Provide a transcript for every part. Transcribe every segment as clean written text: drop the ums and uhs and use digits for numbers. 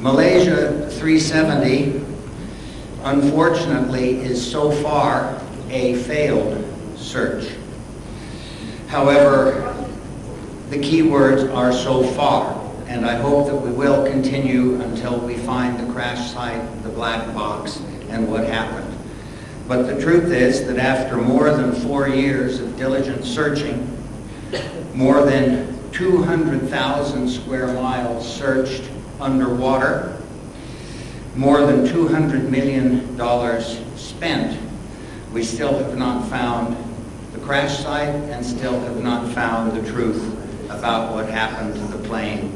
Malaysia 370, unfortunately, is so far a failed search. However, the key words are so far, and I hope that we will continue until we find the crash site, the black box, and what happened. But the truth is that after more than 4 years of diligent searching, more than 200,000 square miles searched underwater, more than $200 million spent, we still have not found the crash site and still have not found the truth about what happened to the plane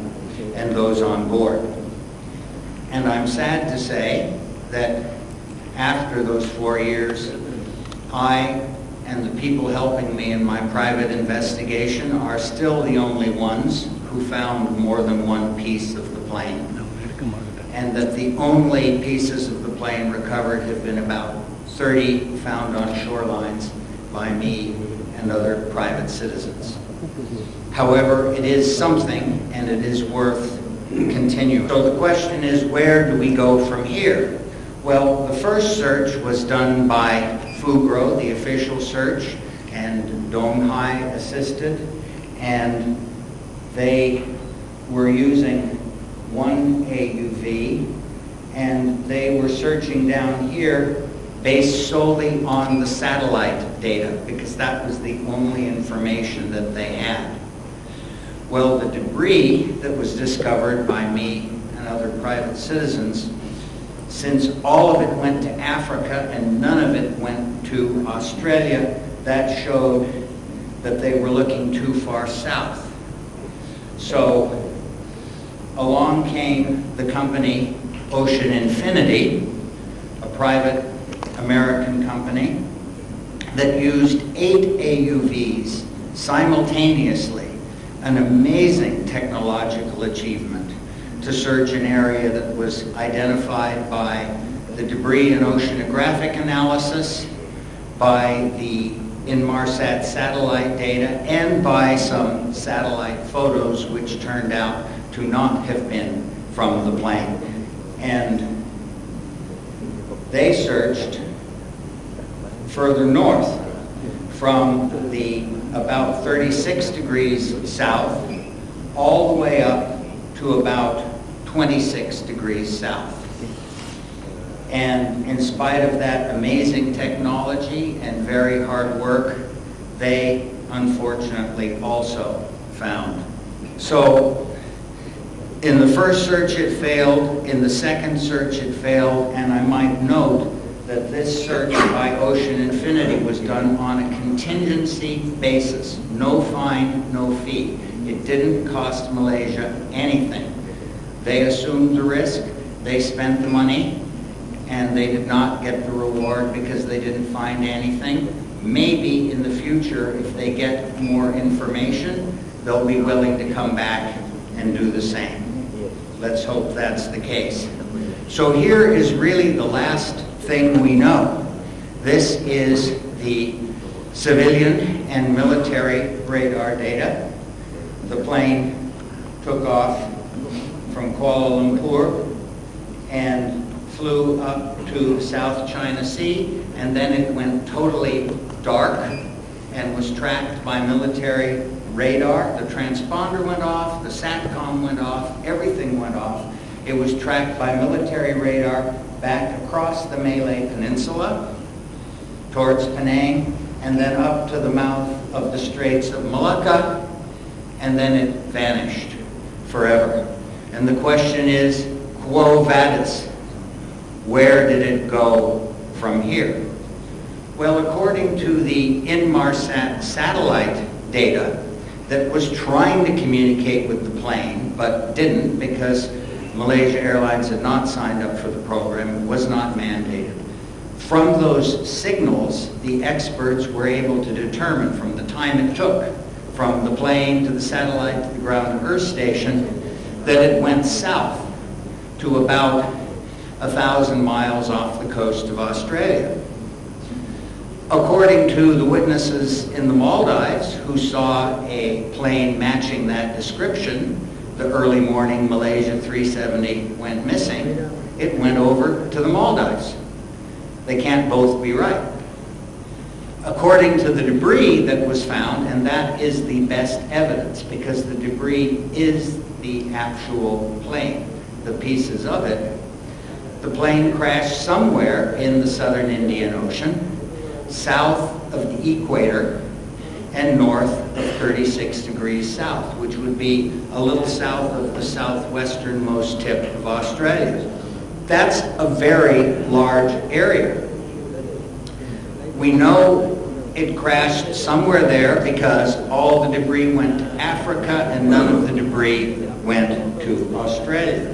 and those on board. And I'm sad to say that after those 4 years, I and the people helping me in my private investigation are still the only ones who found more than one piece of the plane. And that the only pieces of the plane recovered have been about 30 found on shorelines by me and other private citizens. However, it is something, and it is worth continuing. So the question is, where do we go from here? Well, the first search was done by Fugro, the official search, and Donghai assisted, and they were using one AUV, and they were searching down here based solely on the satellite data, because that was the only information that they had. Well, the debris that was discovered by me and other private citizens, since all of it went to Africa and none of it went to Australia, that showed that they were looking too far south. So along came the company Ocean Infinity, a private American company that used 8 AUVs simultaneously, an amazing technological achievement, to search an area that was identified by the debris and oceanographic analysis, by the Inmarsat satellite data, and by some satellite photos which turned out to not have been from the plane. And they searched further north from the about 36 degrees south all the way up to about 26 degrees south. And in spite of that amazing technology and very hard work, they unfortunately also found. So in the first search it failed, in the second search it failed, and I might note that this search by Ocean Infinity was done on a contingency basis. No fine, no fee. It didn't cost Malaysia anything. They assumed the risk, they spent the money, and they did not get the reward because they didn't find anything. Maybe in the future, if they get more information, they'll be willing to come back and do the same. Let's hope that's the case. So here is really the last thing we know. This is the civilian and military radar data. The plane took off from Kuala Lumpur and flew up to South China Sea, and then it went totally dark and was tracked by military radar. The transponder went off, the SATCOM went off, everything went off. It was tracked by military radar back across the Malay Peninsula towards Penang, and then up to the mouth of the Straits of Malacca, and then it vanished forever. And the question is, quo vadis? Where did it go from here? Well, according to the Inmarsat satellite data that was trying to communicate with the plane, but didn't because Malaysia Airlines had not signed up for the program, it was not mandated. From those signals, the experts were able to determine from the time it took from the plane to the satellite to the ground Earth station that it went south to about 1,000 miles off the coast of Australia. According to the witnesses in the Maldives who saw a plane matching that description, the early morning Malaysia 370 went missing, it went over to the Maldives. They can't both be right. According to the debris that was found, and that is the best evidence because the debris is the actual plane, the pieces of it. The plane crashed somewhere in the southern Indian Ocean, south of the equator, and north of 36 degrees south, which would be a little south of the southwesternmost tip of Australia. That's a very large area. We know it crashed somewhere there because all the debris went to Africa and none of the debris went to Australia.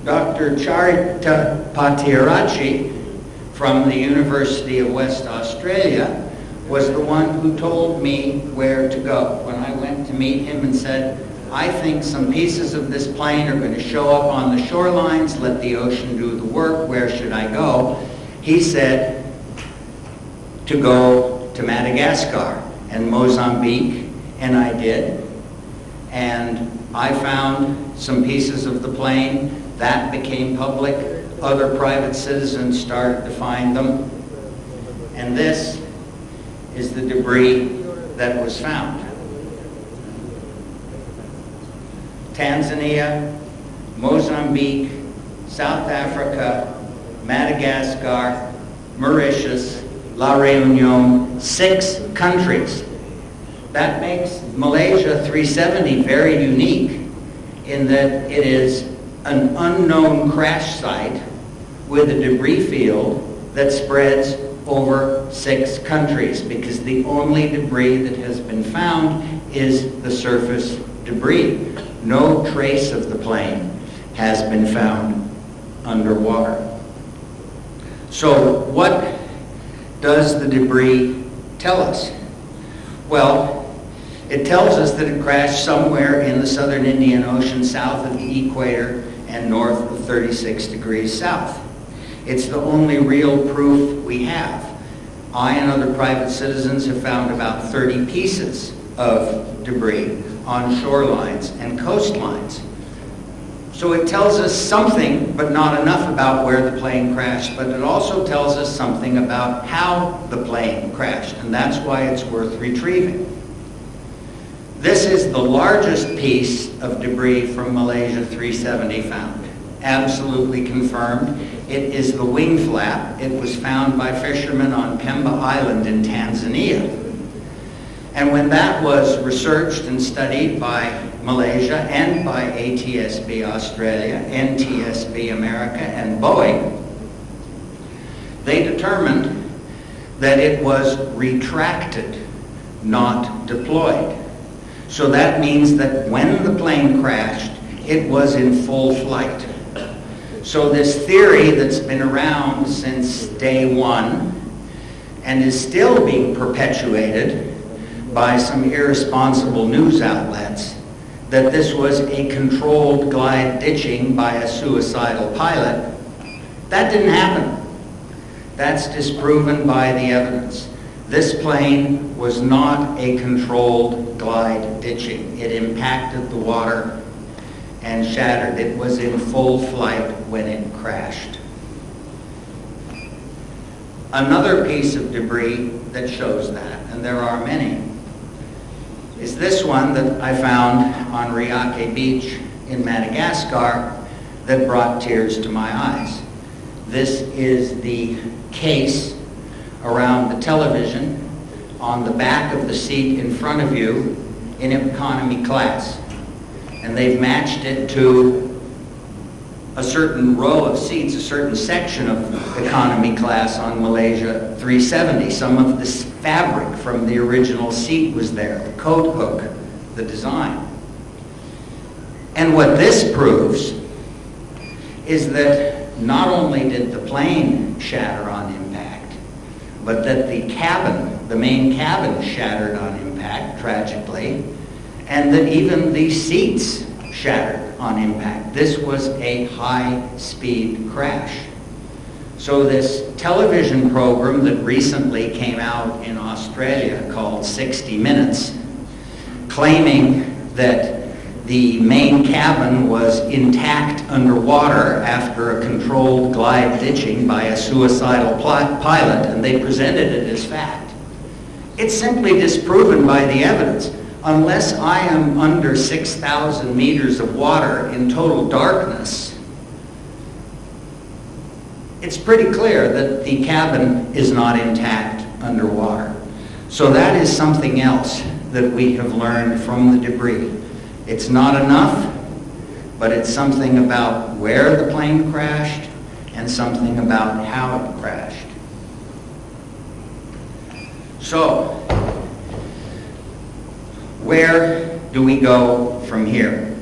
Dr. Charita Patirachi from the University of West Australia was the one who told me where to go. When I went to meet him and said, I think some pieces of this plane are going to show up on the shorelines, let the ocean do the work, where should I go? He said to go to Madagascar and Mozambique, and I did. And I found some pieces of the plane. That became public. Other private citizens started to find them. And this is the debris that was found. Tanzania, Mozambique, South Africa, Madagascar, Mauritius, La Réunion, 6 countries. That makes Malaysia 370 very unique in that it is an unknown crash site with a debris field that spreads over 6 countries because the only debris that has been found is the surface debris. No trace of the plane has been found underwater. So what does the debris tell us? Well, it tells us that it crashed somewhere in the southern Indian Ocean, south of the equator and north of 36 degrees south. It's the only real proof we have. I and other private citizens have found about 30 pieces of debris on shorelines and coastlines. So it tells us something, but not enough about where the plane crashed, but it also tells us something about how the plane crashed, and that's why it's worth retrieving. This is the largest piece of debris from Malaysia 370 found. Absolutely confirmed. It is the wing flap. It was found by fishermen on Pemba Island in Tanzania. And when that was researched and studied by Malaysia and by ATSB Australia, NTSB America, and Boeing, they determined that it was retracted, not deployed. So that means that when the plane crashed, it was in full flight. So this theory that's been around since day one and is still being perpetuated by some irresponsible news outlets, that this was a controlled glide ditching by a suicidal pilot, that didn't happen. That's disproven by the evidence. This plane was not a controlled glide ditching. It impacted the water and shattered. It was in full flight when it crashed. Another piece of debris that shows that, and there are many, is this one that I found on Riake Beach in Madagascar that brought tears to my eyes. This is the case around the television on the back of the seat in front of you in economy class. And they've matched it to a certain row of seats, a certain section of economy class on Malaysia 370. Some of this fabric from the original seat was there, the coat hook, the design. And what this proves is that not only did the plane shatter on impact, but that the cabin, the main cabin, shattered on impact, tragically, and that even the seats shattered on impact. This was a high-speed crash. So this television program that recently came out in Australia called 60 Minutes, claiming that the main cabin was intact underwater after a controlled glide ditching by a suicidal pilot, and they presented it as fact. It's simply disproven by the evidence. Unless I am under 6,000 meters of water in total darkness, it's pretty clear that the cabin is not intact underwater. So that is something else that we have learned from the debris. It's not enough, but it's something about where the plane crashed and something about how it crashed. So, where do we go from here?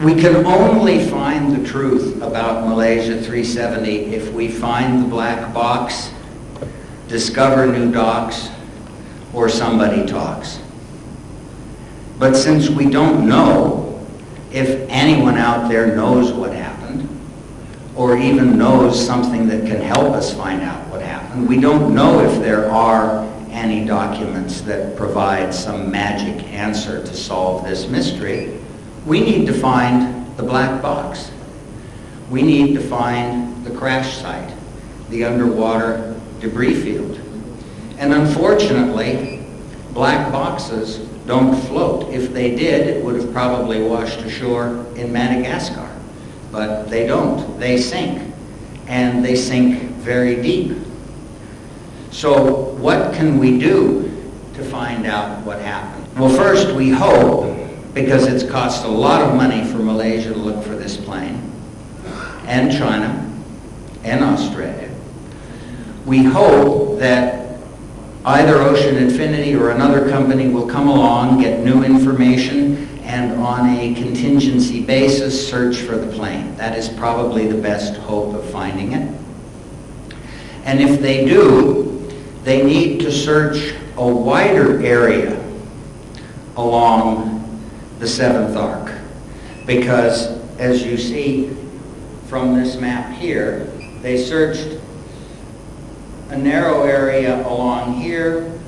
We can only find the truth about Malaysia 370 if we find the black box, discover new docks, or somebody talks. But since we don't know if anyone out there knows what happened, or even knows something that can help us find out what happened, we don't know if there are any documents that provide some magic answer to solve this mystery. We need to find the black box. We need to find the crash site, the underwater debris field. And unfortunately, black boxes don't float. If they did, it would have probably washed ashore in Madagascar. But they don't. They sink. And they sink very deep. So what can we do to find out what happened? Well, first we hope, because it's cost a lot of money for Malaysia to look for this plane, and China, and Australia, we hope that either Ocean Infinity or another company will come along, get new information, and on a contingency basis search for the plane. That is probably the best hope of finding it. And if they do, they need to search a wider area along the seventh arc. Because as you see from this map here, they searched a narrow area along here,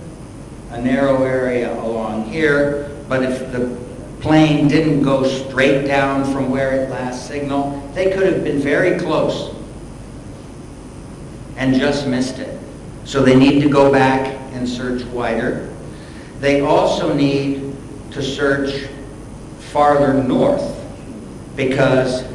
a narrow area along here, but if the plane didn't go straight down from where it last signaled, they could have been very close and just missed it. So they need to go back and search wider. They also need to search farther north because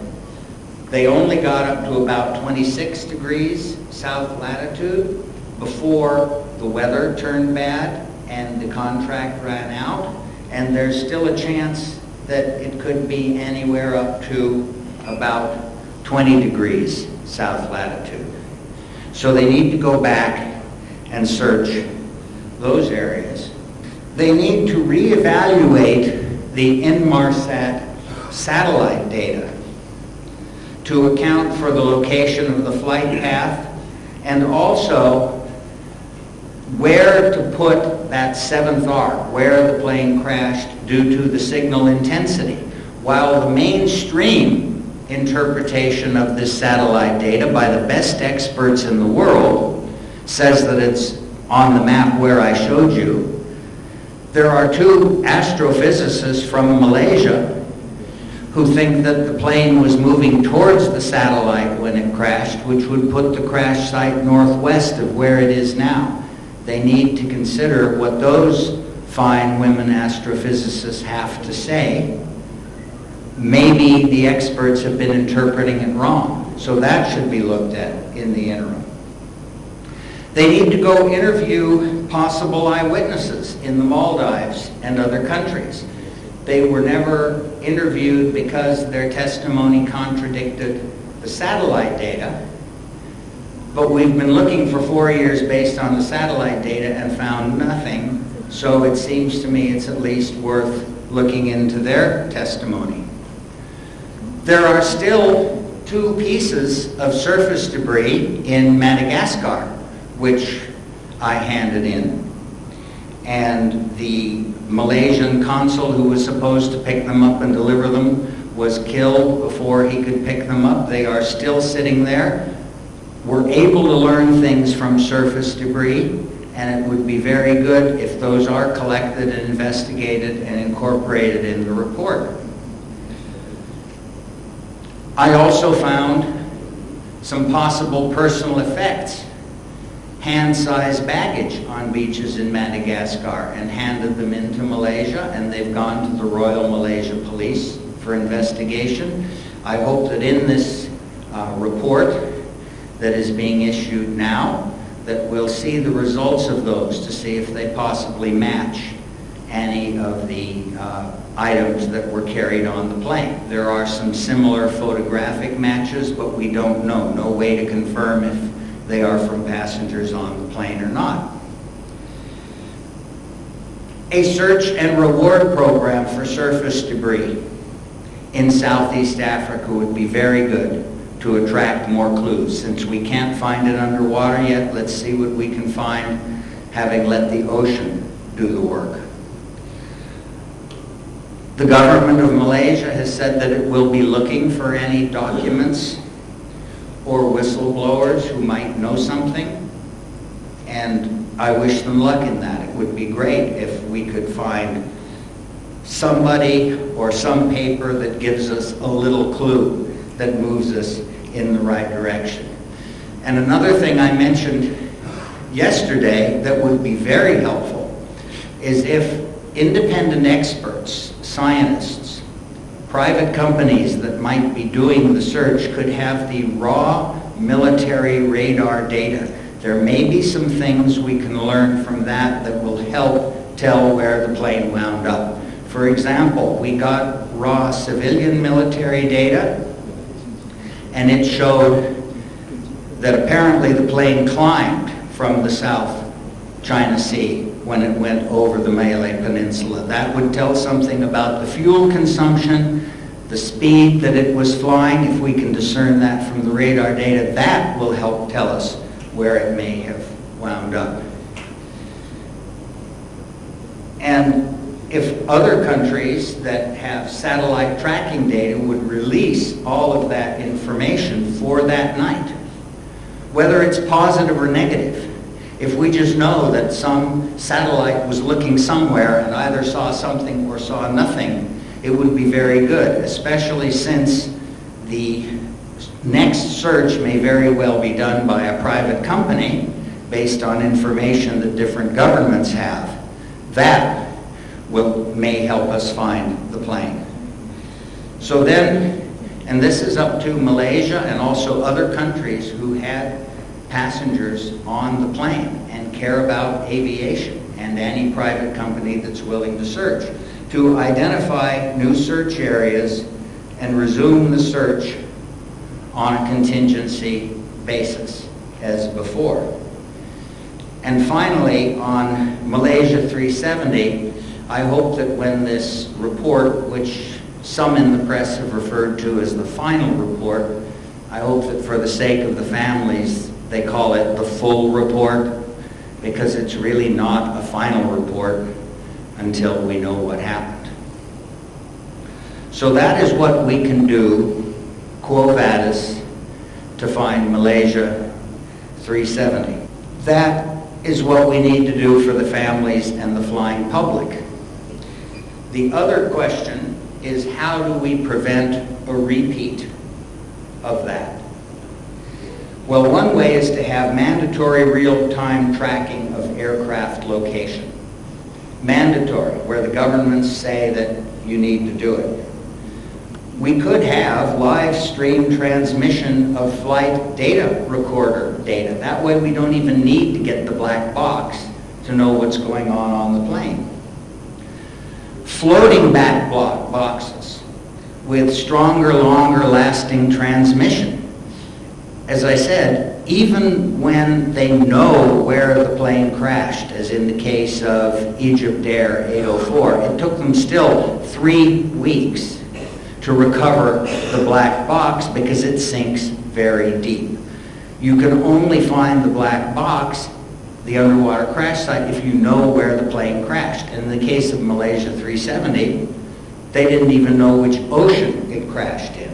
they only got up to about 26 degrees south latitude before the weather turned bad and the contract ran out, and there's still a chance that it could be anywhere up to about 20 degrees south latitude. So they need to go back and search those areas. They need to reevaluate the Inmarsat satellite data to account for the location of the flight path and also where to put that seventh arc, where the plane crashed due to the signal intensity. While the mainstream interpretation of this satellite data by the best experts in the world says that it's on the map where I showed you, there are two astrophysicists from Malaysia who think that the plane was moving towards the satellite when it crashed, which would put the crash site northwest of where it is now. They need to consider what those fine women astrophysicists have to say. Maybe the experts have been interpreting it wrong, so that should be looked at in the interim. They need to go interview possible eyewitnesses in the Maldives and other countries. They were never interviewed because their testimony contradicted the satellite data, but we've been looking for 4 years based on the satellite data and found nothing, so it seems to me it's at least worth looking into their testimony. There are still 2 pieces of surface debris in Madagascar, which I handed in, and the Malaysian consul who was supposed to pick them up and deliver them was killed before he could pick them up. They are still sitting there. We're able to learn things from surface debris, and it would be very good if those are collected and investigated and incorporated in the report. I also found some possible personal effects. Hand-sized baggage on beaches in Madagascar, and handed them into Malaysia, and they've gone to the Royal Malaysia Police for investigation. I hope that in this report that is being issued now, that we'll see the results of those to see if they possibly match any of the items that were carried on the plane. There are some similar photographic matches, but we don't know. No way to confirm if they are from passengers on the plane or not. A search and reward program for surface debris in Southeast Africa would be very good to attract more clues. Since we can't find it underwater yet, let's see what we can find, having let the ocean do the work. The government of Malaysia has said that it will be looking for any documents or whistleblowers who might know something, and I wish them luck in that. It would be great if we could find somebody or some paper that gives us a little clue that moves us in the right direction. And another thing I mentioned yesterday that would be very helpful is if independent experts, scientists, private companies that might be doing the search could have the raw military radar data. There may be some things we can learn from that that will help tell where the plane wound up. For example, we got raw civilian military data, and it showed that apparently the plane climbed from the South China Sea when it went over the Malay Peninsula. That would tell something about the fuel consumption, the speed that it was flying. If we can discern that from the radar data, that will help tell us where it may have wound up. And if other countries that have satellite tracking data would release all of that information for that night, whether it's positive or negative, if we just know that some satellite was looking somewhere and either saw something or saw nothing, it would be very good, especially since the next search may very well be done by a private company based on information that different governments have. That may help us find the plane. So then, and this is up to Malaysia and also other countries who had passengers on the plane and care about aviation, and any private company that's willing to search, to identify new search areas and resume the search on a contingency basis as before. And finally, on Malaysia 370, I hope that when this report, which some in the press have referred to as the final report, I hope that for the sake of the families, they call it the full report, because it's really not a final report until we know what happened. So that is what we can do, quo vadis, to find Malaysia 370. That is what we need to do for the families and the flying public. The other question is, how do we prevent a repeat of that? Well, one way is to have mandatory real-time tracking of aircraft location. Mandatory, where the governments say that you need to do it. We could have live stream transmission of flight data recorder data. That way we don't even need to get the black box to know what's going on the plane. Floating back boxes with stronger, longer lasting transmission. As I said, even when they know where the plane crashed, as in the case of Egypt Air 804, it took them still 3 weeks to recover the black box because it sinks very deep. You can only find the black box, the underwater crash site, if you know where the plane crashed. And in the case of Malaysia 370, they didn't even know which ocean it crashed in.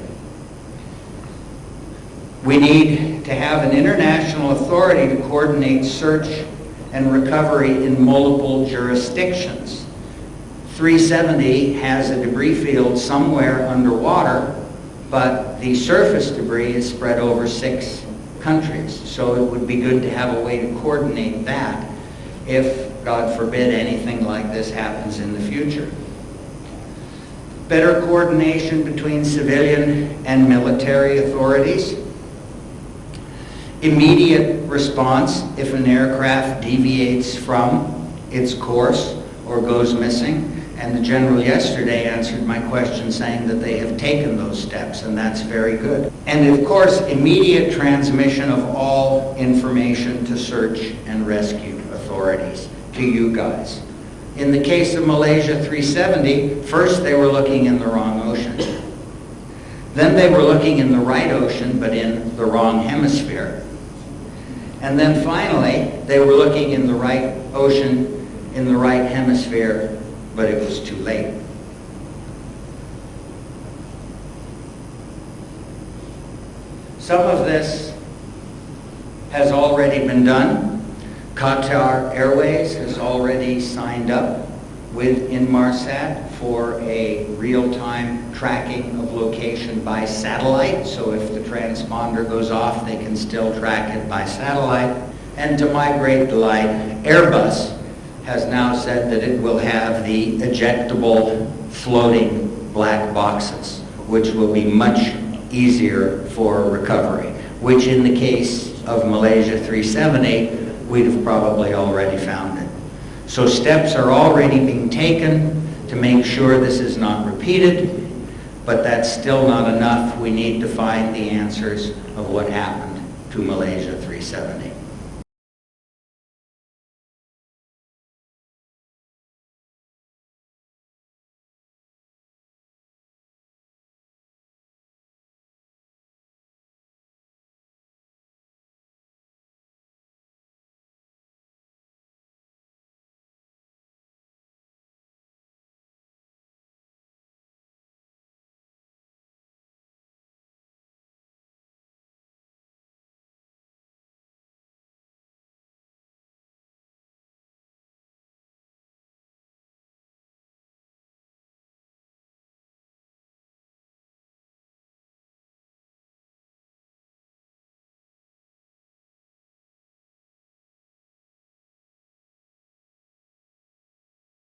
We need to have an international authority to coordinate search and recovery in multiple jurisdictions. 370 has a debris field somewhere underwater, but the surface debris is spread over 6 countries. So it would be good to have a way to coordinate that if, God forbid, anything like this happens in the future. Better coordination between civilian and military authorities. Immediate response if an aircraft deviates from its course or goes missing. And the general yesterday answered my question saying that they have taken those steps, and that's very good. And of course, immediate transmission of all information to search and rescue authorities, to you guys. In the case of Malaysia 370, first they were looking in the wrong ocean. Then they were looking in the right ocean, but in the wrong hemisphere. And then finally, they were looking in the right ocean, in the right hemisphere, but it was too late. Some of this has already been done. Qatar Airways has already signed up with Inmarsat for a real-time tracking of location by satellite. So if the transponder goes off, they can still track it by satellite. And to my great delight, Airbus has now said that it will have the ejectable floating black boxes, which will be much easier for recovery, which in the case of Malaysia 370, we'd have probably already found it. So steps are already being taken to make sure this is not repeated, but that's still not enough. We need to find the answers of what happened to Malaysia 370.